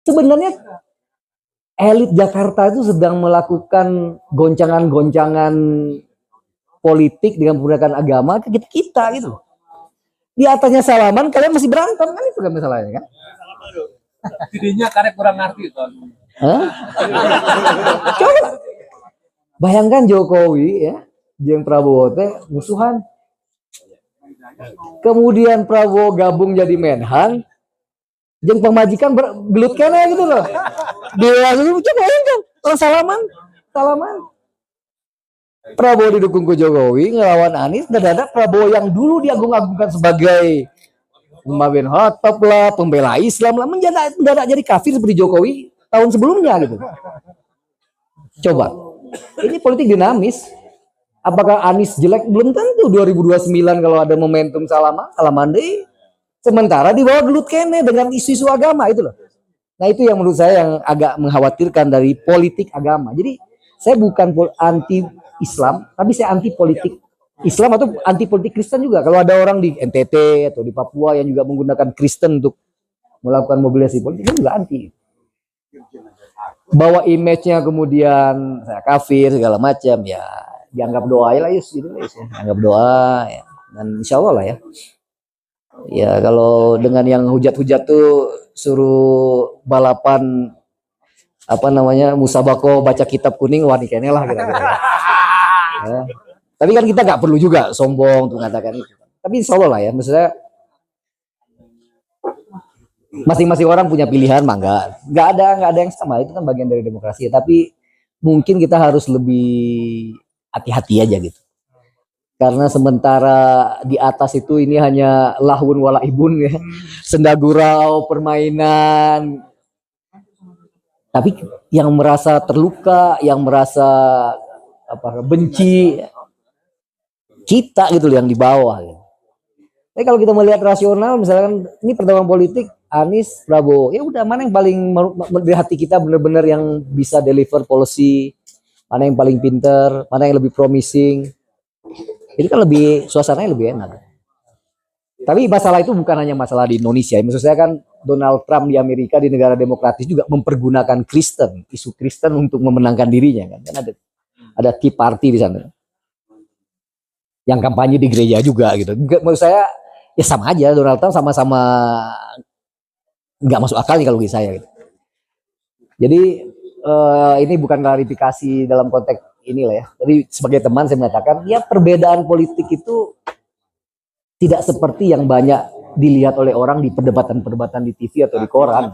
Sebenarnya elit Jakarta itu sedang melakukan goncangan-goncangan politik dengan menggunakan agama ke kita gitu. Di atasnya salaman, kalian masih berantem kan, itu kan masalahnya kan? Dirinya karena kurang ngerti kan. Coba bayangkan Jokowi ya, jeung Prabowo teh musuhan. Kemudian Prabowo gabung jadi Menhan, jeung pemajikan gelut kene gitu loh. Dia coba bayangkan, orang salaman. Prabowo didukung ke Jokowi, ngelawan Anies, mendadak Prabowo yang dulu diagung-agungkan sebagai pembawa Khattab lah, pembela Islam lah, mendadak jadi kafir seperti Jokowi tahun sebelumnya gitu. Coba, ini politik dinamis. Apakah Anies jelek? Belum tentu 2029 kalau ada momentum salaman deh. Sementara di bawah gelut kene dengan isu-isu agama itu loh. Nah itu yang menurut saya yang agak mengkhawatirkan dari politik agama. Jadi saya bukan anti Islam, tapi saya anti politik Islam atau anti politik Kristen juga. Kalau ada orang di NTT atau di Papua yang juga menggunakan Kristen untuk melakukan mobilisasi politik, itu juga anti. Bawa image-nya kemudian saya kafir segala macam, ya dianggap doa lah Yus, gitu ya. Anggap doa ya. Dan insya Allah lah ya. Ya kalau dengan yang hujat-hujat tuh suruh balapan apa namanya musabako baca kitab kuning, wah kayaknya lah kira-kira. Ya. Tapi kan kita nggak perlu juga sombong untuk mengatakan itu. Tapi insya Allah lah ya, maksudnya masing-masing orang punya pilihan, mangga. Nggak ada yang sama, itu kan bagian dari demokrasi. Tapi mungkin kita harus lebih hati-hati aja gitu. Karena sementara di atas itu ini hanya lahun walaibun ya, senda gurau, permainan. Tapi yang merasa terluka, yang merasa benci, kita gitu yang di bawah. Gitu. Tapi kalau kita melihat rasional, misalkan ini pertemuan politik Anies, Prabowo, ya udah mana yang paling di hati kita benar-benar yang bisa deliver policy, mana yang paling pinter, mana yang lebih promising. Ini kan lebih suasananya lebih enak. Tapi masalah itu bukan hanya masalah di Indonesia. Maksud saya kan Donald Trump di Amerika, di negara demokratis juga mempergunakan Kristen, isu Kristen untuk memenangkan dirinya kan. Kan ada Tea Party di sana. Yang kampanye di gereja juga gitu. Maksud saya ya sama aja, Donald Trump sama-sama nggak masuk akal nih kalau bagi saya gitu. Jadi ini bukan klarifikasi dalam konteks inilah ya. Tapi sebagai teman saya mengatakan ya perbedaan politik itu tidak seperti yang banyak dilihat oleh orang di perdebatan-perdebatan di TV atau di koran.